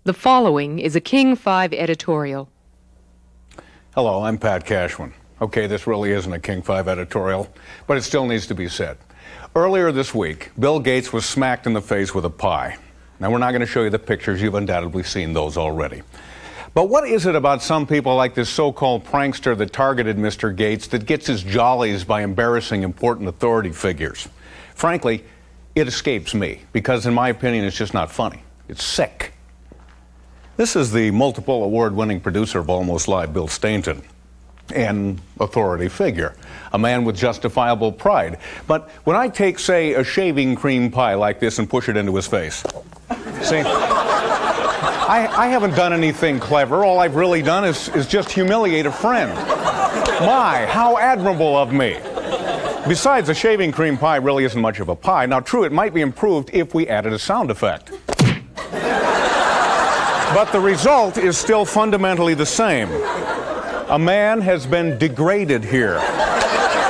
The following is a King 5 editorial. Hello, I'm Pat Cashman. Okay, this really isn't a King 5 editorial, but it still needs to be said. Earlier this week, Bill Gates was smacked in the face with a pie. Now, we're not going to show you the pictures. You've undoubtedly seen those already. But what is it about some people like this so-called prankster that targeted Mr. Gates that gets his jollies by embarrassing important authority figures? Frankly, it escapes me, because in my opinion, it's just not funny. It's sick. This is the multiple award-winning producer of Almost Live, Bill Stainton, an authority figure, a man with justifiable pride. But when I take, say, a shaving cream pie like this and push it into his face, see, I haven't done anything clever. All I've really done is just humiliate a friend. My, how admirable of me. Besides, a shaving cream pie really isn't much of a pie. Now, true, it might be improved if we added a sound effect. But the result is still fundamentally the same. A man has been degraded here,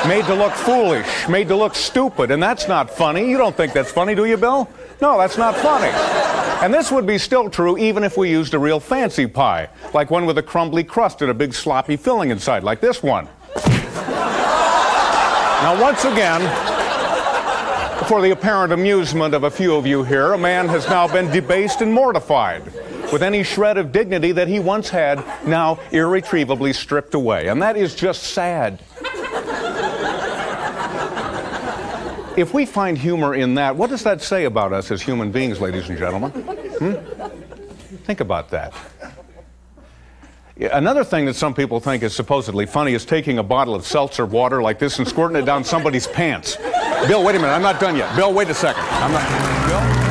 made to look foolish, made to look stupid, and that's not funny. You don't think that's funny, do you, Bill? No, that's not funny. And this would be still true even if we used a real fancy pie, like one with a crumbly crust and a big sloppy filling inside, like this one. Now, once again, for the apparent amusement of a few of you here, a man has now been debased and mortified, with any shred of dignity that he once had now irretrievably stripped away. And that is just sad. If we find humor in that, what does that say about us as human beings, ladies and gentlemen? Think about that. Another thing that some people think is supposedly funny is taking a bottle of seltzer water like this and squirting it down somebody's pants. Bill, wait a minute, I'm not done yet. Bill, wait a second. Bill?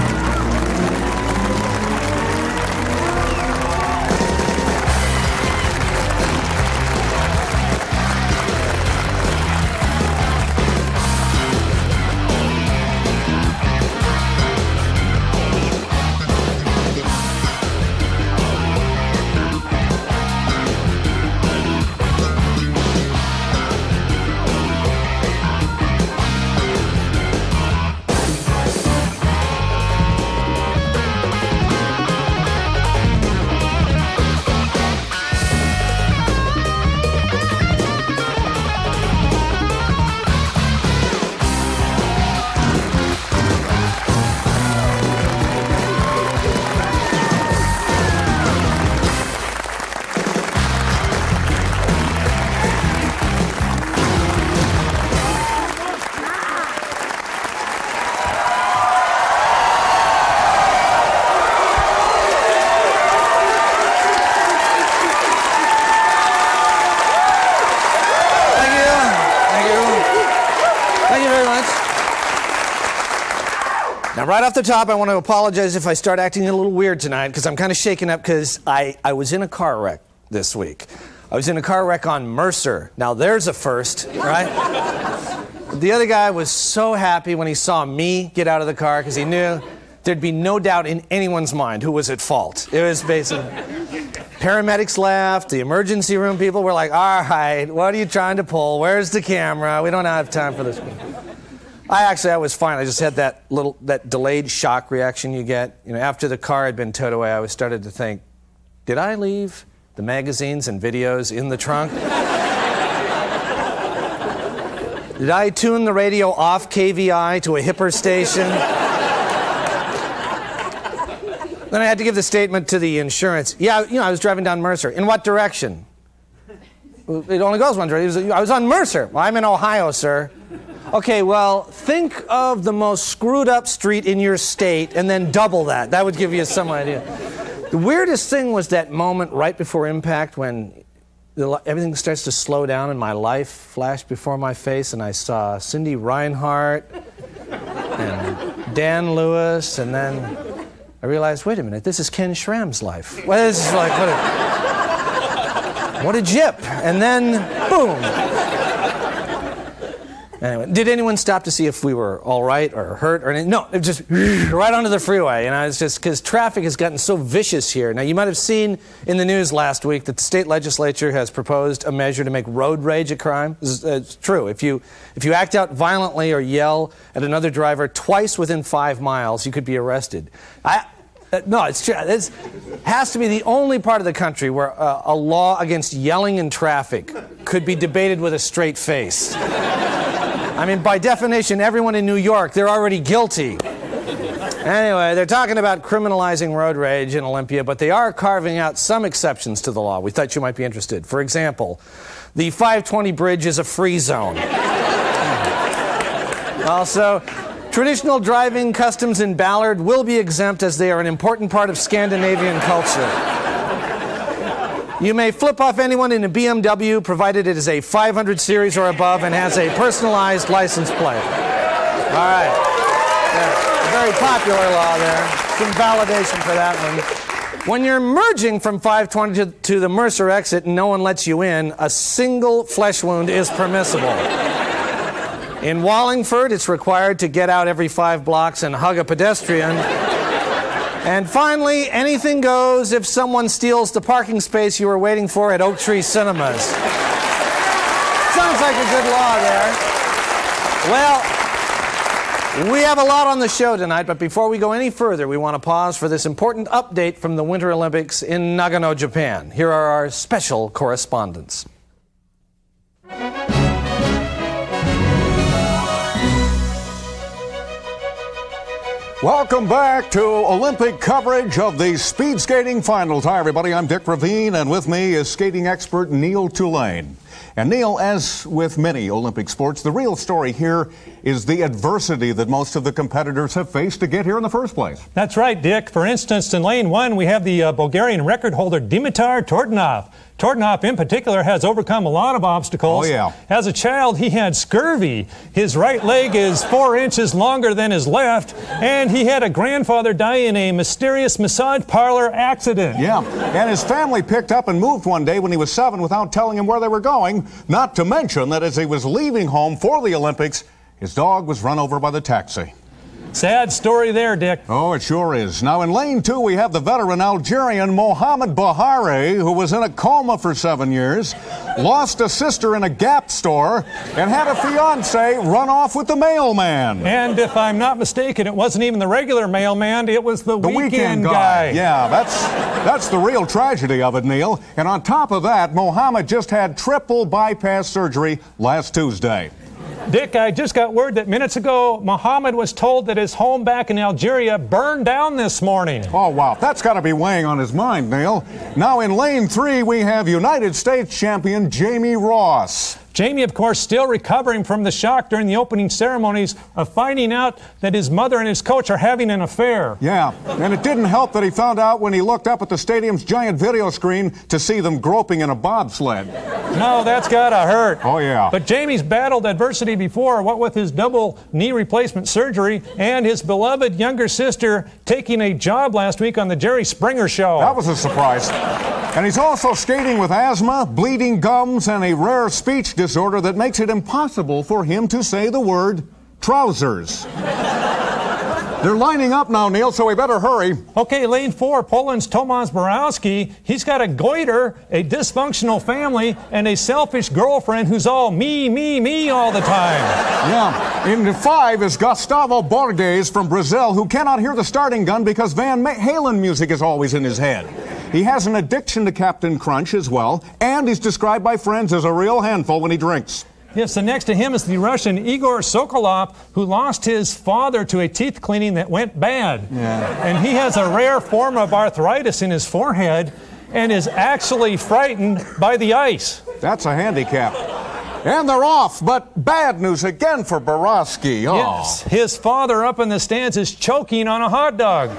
Right off the top, I want to apologize if I start acting a little weird tonight, because I'm kind of shaken up because I was in a car wreck this week. I was in a car wreck on Mercer. Now, there's a first, right? The other guy was so happy when he saw me get out of the car because he knew there'd be no doubt in anyone's mind who was at fault. It was basically... Paramedics left, the emergency room people were like, all right, what are you trying to pull? Where's the camera? We don't have time for this. I was fine. I just had that delayed shock reaction you get. You know, after the car had been towed away, I started to think, did I leave the magazines and videos in the trunk? Did I tune the radio off KVI to a hipper station? Then I had to give the statement to the insurance. Yeah, I was driving down Mercer. In what direction? It only goes one direction. I was on Mercer. Well, I'm in Ohio, sir. Okay, well, think of the most screwed up street in your state and then double that. That would give you some idea. The weirdest thing was that moment right before impact when everything starts to slow down and my life flashed before my face and I saw Cindy Reinhardt and Dan Lewis, and then I realized, wait a minute, this is Ken Schramm's life. Well, this is like, what a jip. And then, boom. Anyway, did anyone stop to see if we were all right or hurt or anything? No, it just right onto the freeway. You know, it's just because traffic has gotten so vicious here. Now, you might have seen in the news last week that the state legislature has proposed a measure to make road rage a crime. It's true. If you act out violently or yell at another driver twice within 5 miles, you could be arrested. No, it's true. This has to be the only part of the country where a law against yelling in traffic could be debated with a straight face. I mean, by definition, everyone in New York, they're already guilty. Anyway, they're talking about criminalizing road rage in Olympia, but they are carving out some exceptions to the law. We thought you might be interested. For example, the 520 bridge is a free zone. Also, traditional driving customs in Ballard will be exempt as they are an important part of Scandinavian culture. You may flip off anyone in a BMW provided it is a 500 series or above and has a personalized license plate. All right. A very popular law there. Some validation for that one. When you're merging from 520 to the Mercer exit and no one lets you in, a single flesh wound is permissible. In Wallingford, it's required to get out every 5 blocks and hug a pedestrian. And finally, anything goes if someone steals the parking space you were waiting for at Oak Tree Cinemas. Sounds like a good law there. Well, we have a lot on the show tonight, but before we go any further, we want to pause for this important update from the Winter Olympics in Nagano, Japan. Here are our special correspondents. Welcome back to Olympic coverage of the speed skating finals. Hi, everybody. I'm Dick Ravine, and with me is skating expert Neil Tulane. And Neil, as with many Olympic sports, the real story here is the adversity that most of the competitors have faced to get here in the first place. That's right, Dick. For instance, in lane 1, we have the Bulgarian record holder Dimitar Tordanov. Tordanov, in particular, has overcome a lot of obstacles. Oh, yeah. As a child, he had scurvy. His right leg is 4 inches longer than his left, and he had a grandfather die in a mysterious massage parlor accident. Yeah, and his family picked up and moved one day when he was 7 without telling him where they were going. Not to mention that as he was leaving home for the Olympics, his dog was run over by the taxi. Sad story there, Dick. Oh, it sure is. Now, in lane 2, we have the veteran Algerian Mohamed Bahari, who was in a coma for 7 years, lost a sister in a Gap store, and had a fiancé run off with the mailman. And if I'm not mistaken, it wasn't even the regular mailman, it was the weekend guy. Yeah, that's the real tragedy of it, Neil. And on top of that, Mohamed just had triple bypass surgery last Tuesday. Dick, I just got word that minutes ago, Mohammed was told that his home back in Algeria burned down this morning. Oh, wow. That's got to be weighing on his mind, Neil. Now, in lane 3, we have United States champion Jamie Ross. Jamie, of course, still recovering from the shock during the opening ceremonies of finding out that his mother and his coach are having an affair. Yeah, and it didn't help that he found out when he looked up at the stadium's giant video screen to see them groping in a bobsled. No, that's gotta hurt. Oh, yeah. But Jamie's battled adversity before, what with his double knee replacement surgery and his beloved younger sister taking a job last week on the Jerry Springer Show. That was a surprise. And he's also skating with asthma, bleeding gums, and a rare speech disorder that makes it impossible for him to say the word trousers. They're lining up now, Neil, so we better hurry. Okay, lane 4, Poland's Tomasz Borowski. He's got a goiter, a dysfunctional family, and a selfish girlfriend who's all me, me, me all the time. Yeah. In 5 is Gustavo Borges from Brazil, who cannot hear the starting gun because Van Halen music is always in his head. He has an addiction to Captain Crunch as well, and he's described by friends as a real handful when he drinks. Yes, and next to him is the Russian Igor Sokolov, who lost his father to a teeth cleaning that went bad. Yeah. And he has a rare form of arthritis in his forehead and is actually frightened by the ice. That's a handicap. And they're off, but bad news again for Borowski. Oh. Yes, his father up in the stands is choking on a hot dog.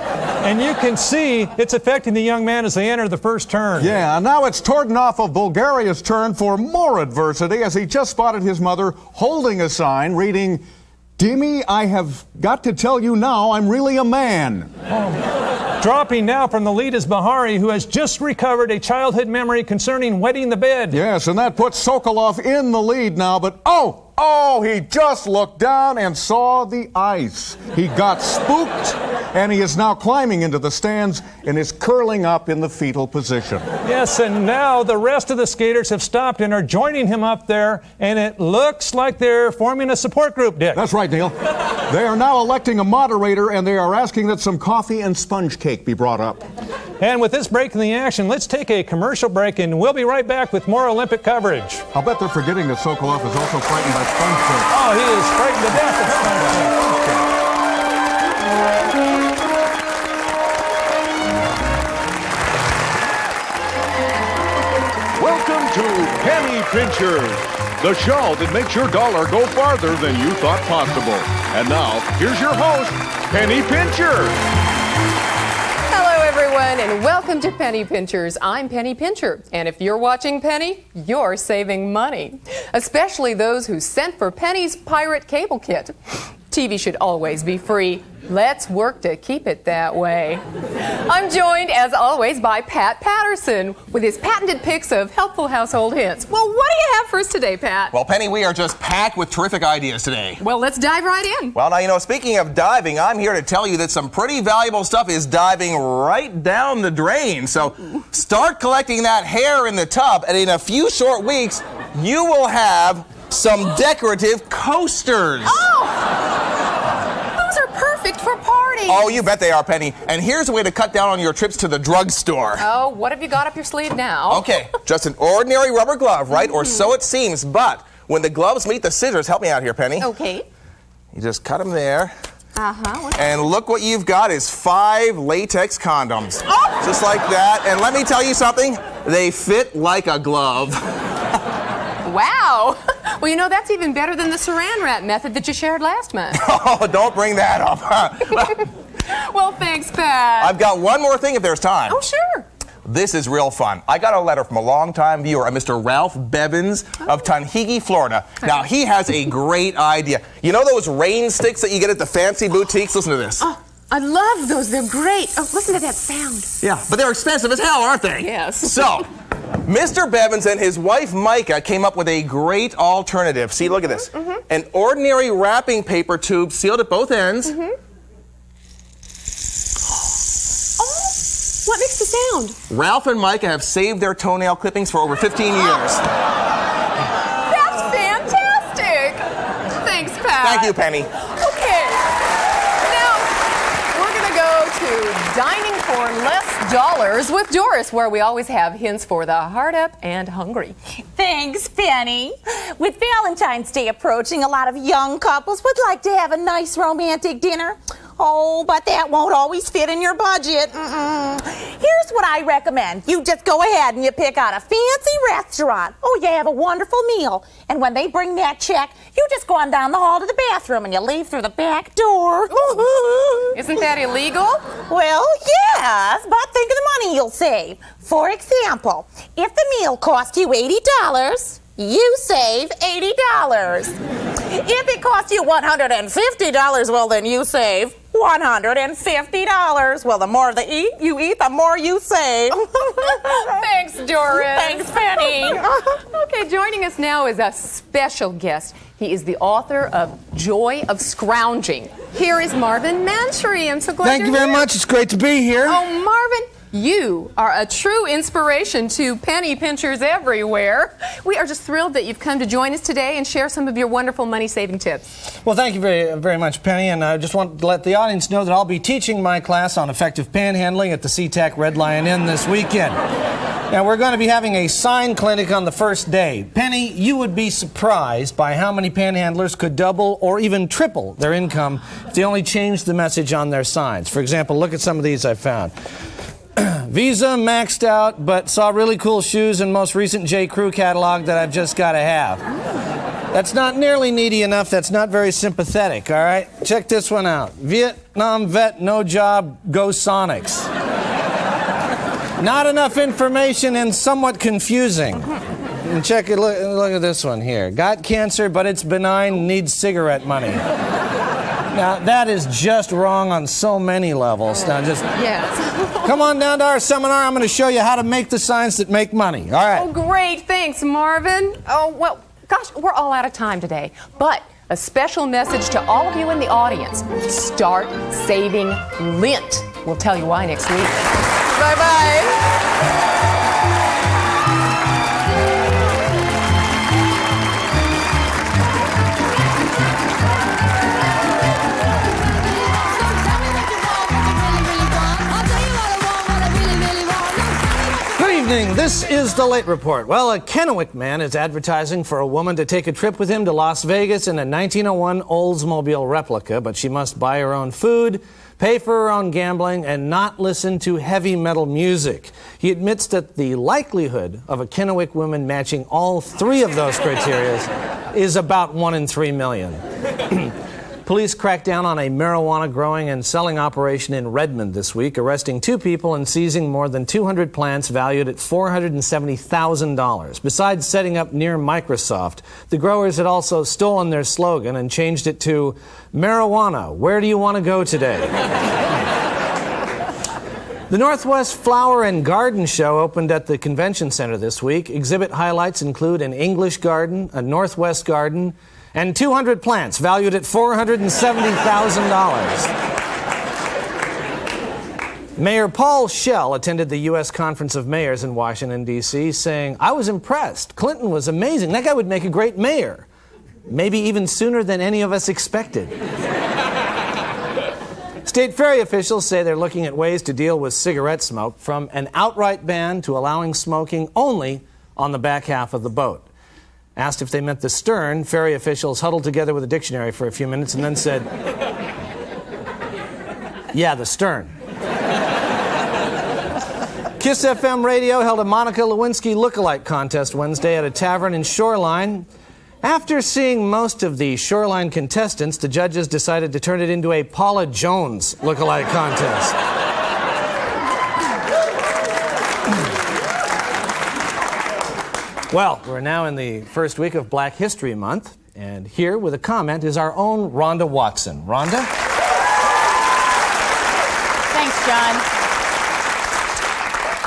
And you can see it's affecting the young man as they enter the first turn. Yeah, now it's Tordanov of Bulgaria's turn for more adversity as he just spotted his mother holding a sign reading, "Dimmy, I have got to tell you now I'm really a man." Dropping now from the lead is Bahari, who has just recovered a childhood memory concerning wetting the bed. Yes, and that puts Sokolov in the lead now, but Oh, he just looked down and saw the ice. He got spooked, and he is now climbing into the stands and is curling up in the fetal position. Yes, and now the rest of the skaters have stopped and are joining him up there, and it looks like they're forming a support group, Dick. That's right, Neil. They are now electing a moderator, and they are asking that some coffee and sponge cake be brought up. And with this break in the action, let's take a commercial break, and we'll be right back with more Olympic coverage. I'll bet they're forgetting that Sokolov is also frightened by sponge cake. Oh, he is frightened to death of sponge cake. Welcome to Penny Pinchers, the show that makes your dollar go farther than you thought possible. And now, here's your host, Penny Pincher. Hello, everyone, and welcome to Penny Pinchers. I'm Penny Pincher, and if you're watching Penny, you're saving money, especially those who sent for Penny's pirate cable kit. TV should always be free. Let's work to keep it that way. I'm joined, as always, by Pat Patterson with his patented picks of helpful household hints. Well, what do you have for us today, Pat? Well, Penny, we are just packed with terrific ideas today. Well, let's dive right in. Well, now, speaking of diving, I'm here to tell you that some pretty valuable stuff is diving right down the drain. So start collecting that hair in the tub, and in a few short weeks, you will have some decorative coasters. Those are perfect for parties. Oh, you bet they are, Penny. And here's a way to cut down on your trips to the drugstore. Oh, what have you got up your sleeve now? Okay, just an ordinary rubber glove, right? Or so it seems. But when the gloves meet the scissors, help me out here, Penny. Okay. You just cut them there. Uh-huh. And look what you've got is 5 latex condoms. Oh! Just like that. And let me tell you something. They fit like a glove. Wow. Well, that's even better than the saran wrap method that you shared last month. Oh, don't bring that up. Well, thanks, Pat. I've got one more thing if there's time. Oh, sure. This is real fun. I got a letter from a longtime viewer, a Mr. Ralph Bevins of Tunkhannock, Florida. Now, he has a great idea. You know those rain sticks that you get at the fancy boutiques? Listen to this. Oh, I love those. They're great. Oh, listen to that sound. Yeah, but they're expensive as hell, aren't they? Yes. So, Mr. Bevins and his wife Micah came up with a great alternative. See, look at this. An ordinary wrapping paper tube sealed at both ends. Oh, what makes the sound? Ralph and Micah have saved their toenail clippings for over 15 years. That's fantastic. Thanks, Pat. Thank you, Penny. Okay. Now, we're going to go to Dining for Less Dollars with Doris, where we always have hints for the hard up and hungry. Thanks, Penny. With Valentine's Day approaching, a lot of young couples would like to have a nice romantic dinner. Oh, but that won't always fit in your budget. Here's what I recommend. You just go ahead and you pick out a fancy restaurant. Oh, you have a wonderful meal. And when they bring that check, you just go on down the hall to the bathroom and you leave through the back door. Isn't that illegal? Well, yes, but think of the money you'll save. For example, if the meal cost you $80, you save $80. If it costs you $150, well, then you save $150. Well, the more you eat, the more you save. Thanks, Doris. Thanks, Penny. Okay, joining us now is a special guest. He is the author of Joy of Scrounging. Here is Marvin Manchery. I'm so glad Thank you very much. It's great to be here. Oh, Marvin, you are a true inspiration to penny pinchers everywhere. We are just thrilled that you've come to join us today and share some of your wonderful money-saving tips. Well, thank you very, very much, Penny. And I just want to let the audience know that I'll be teaching my class on effective panhandling at the SeaTac Red Lion Inn this weekend. Now, we're going to be having a sign clinic on the first day. Penny, you would be surprised by how many panhandlers could double or even triple their income if they only changed the message on their signs. For example, look at some of these I found. Visa maxed out, but saw really cool shoes in most recent J. Crew catalog that I've just got to have. That's not nearly needy enough. That's not very sympathetic, all right? Check this one out. Vietnam vet, no job, go Sonics. Not enough information and somewhat confusing. And check it, look at this one here. Got cancer, but it's benign, needs cigarette money. Now, that is just wrong on so many levels. Now, just come on down to our seminar. I'm going to show you how to make the signs that make money. All right. Oh, great. Thanks, Marvin. Oh, well, Gosh, we're all out of time today. But a special message to all of you in the audience. Start saving lint. We'll tell you why next week. Bye-bye. This is the Late Report. Well, a Kennewick man is advertising for a woman to take a trip with him to Las Vegas in a 1901 Oldsmobile replica, but she must buy her own food, pay for her own gambling, and not listen to heavy metal music. He admits that the likelihood of a Kennewick woman matching all three of those criteria is about 1 in 3 million. Police cracked down on a marijuana growing and selling operation in Redmond this week, arresting 2 people and seizing more than 200 plants valued at $470,000. Besides setting up near Microsoft, the growers had also stolen their slogan and changed it to "Marijuana, where do you want to go today?" The Northwest Flower and Garden Show opened at the Convention Center this week. Exhibit highlights include an English garden, a Northwest garden, and 200 plants valued at $470,000. Mayor Paul Schell attended the U.S. Conference of Mayors in Washington, D.C., saying, "I was impressed. Clinton was amazing. That guy would make a great mayor. Maybe even sooner than any of us expected." State ferry officials say they're looking at ways to deal with cigarette smoke, from an outright ban to allowing smoking only on the back half of the boat. Asked if they meant the stern, ferry officials huddled together with a dictionary for a few minutes and then said, "Yeah, the stern." KISS FM Radio held a Monica Lewinsky lookalike contest Wednesday at a tavern in Shoreline. After seeing most of the Shoreline contestants, the judges decided to turn it into a Paula Jones lookalike contest. Well, we're now in the first week of Black History Month, and here with a comment is our own Rhonda Watson. Rhonda? Thanks, John.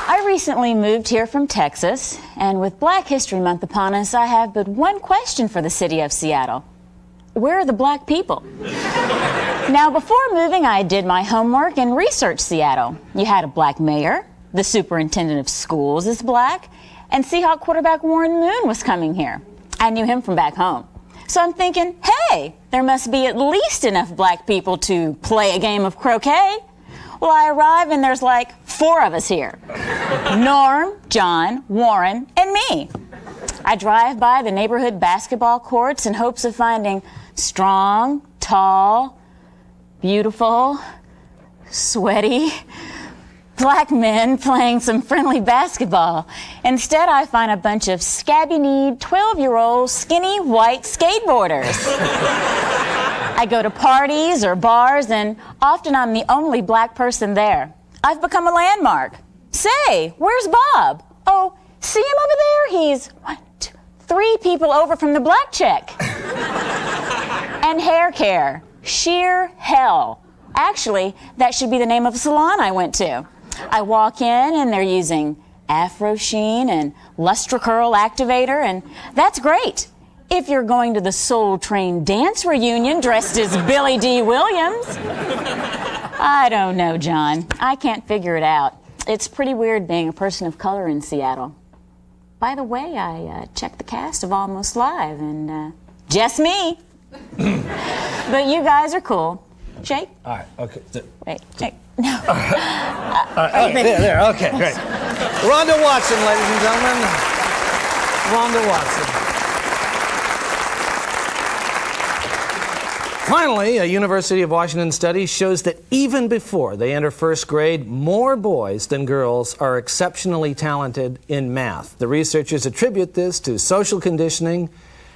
I recently moved here from Texas, and with Black History Month upon us, I have but one question for the city of Seattle. Where are the black people? Now, before moving, I did my homework and researched Seattle. You had a black mayor, the superintendent of schools is black, and Seahawk quarterback Warren Moon was coming here. I knew him from back home. So I'm thinking, hey, there must be at least enough black people to play a game of croquet. Well, I arrive and there's like 4 of us here. Norm, John, Warren, and me. I drive by the neighborhood basketball courts in hopes of finding strong, tall, beautiful, sweaty, black men playing some friendly basketball. Instead, I find a bunch of scabby-kneed, 12-year-old, skinny, white skateboarders. I go to parties or bars, and often I'm the only black person there. I've become a landmark. Say, where's Bob? Oh, see him over there? He's 1, 2, 3 people over from the black check. And hair care. Sheer hell. Actually, that should be the name of a salon I went to. I walk in and they're using Afro Sheen and Lustre Curl Activator, and that's great if you're going to the Soul Train dance reunion dressed as Billy D. Williams. I don't know, John. I can't figure it out. It's pretty weird being a person of color in Seattle. By the way, I checked the cast of Almost Live, and just me. But you guys are cool. Shake? All right, okay. Wait, shake. No. All right, there, okay, great. Rhonda Watson, ladies and gentlemen. Rhonda Watson. Finally, a University of Washington study shows that even before they enter first grade, more boys than girls are exceptionally talented in math. The researchers attribute this to social conditioning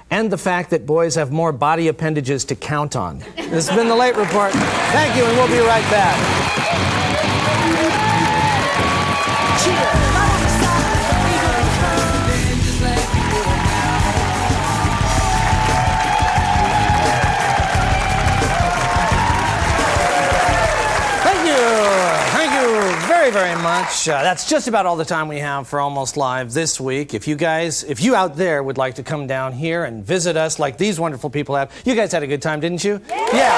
and the fact that boys have more body appendages to count on. This has been the Late Report. Thank you, and we'll be right back. Thank you very much. That's just about all the time we have for Almost Live this week. If you out there would like to come down here and visit us like these wonderful people have, you guys had a good time, didn't you? Yeah.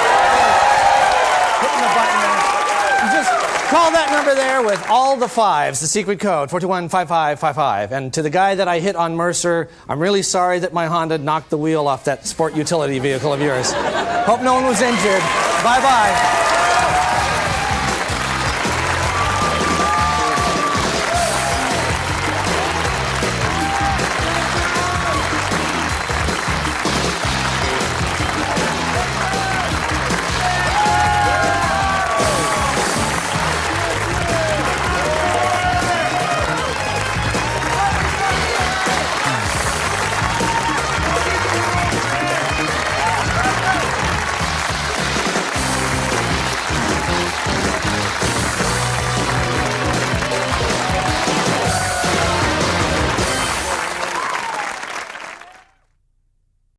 Hitting the button there. You just call that number there with all the fives, the secret code, 421-5555. And to the guy that I hit on Mercer, I'm really sorry that my Honda knocked the wheel off that sport utility vehicle of yours. Hope no one was injured. Bye-bye.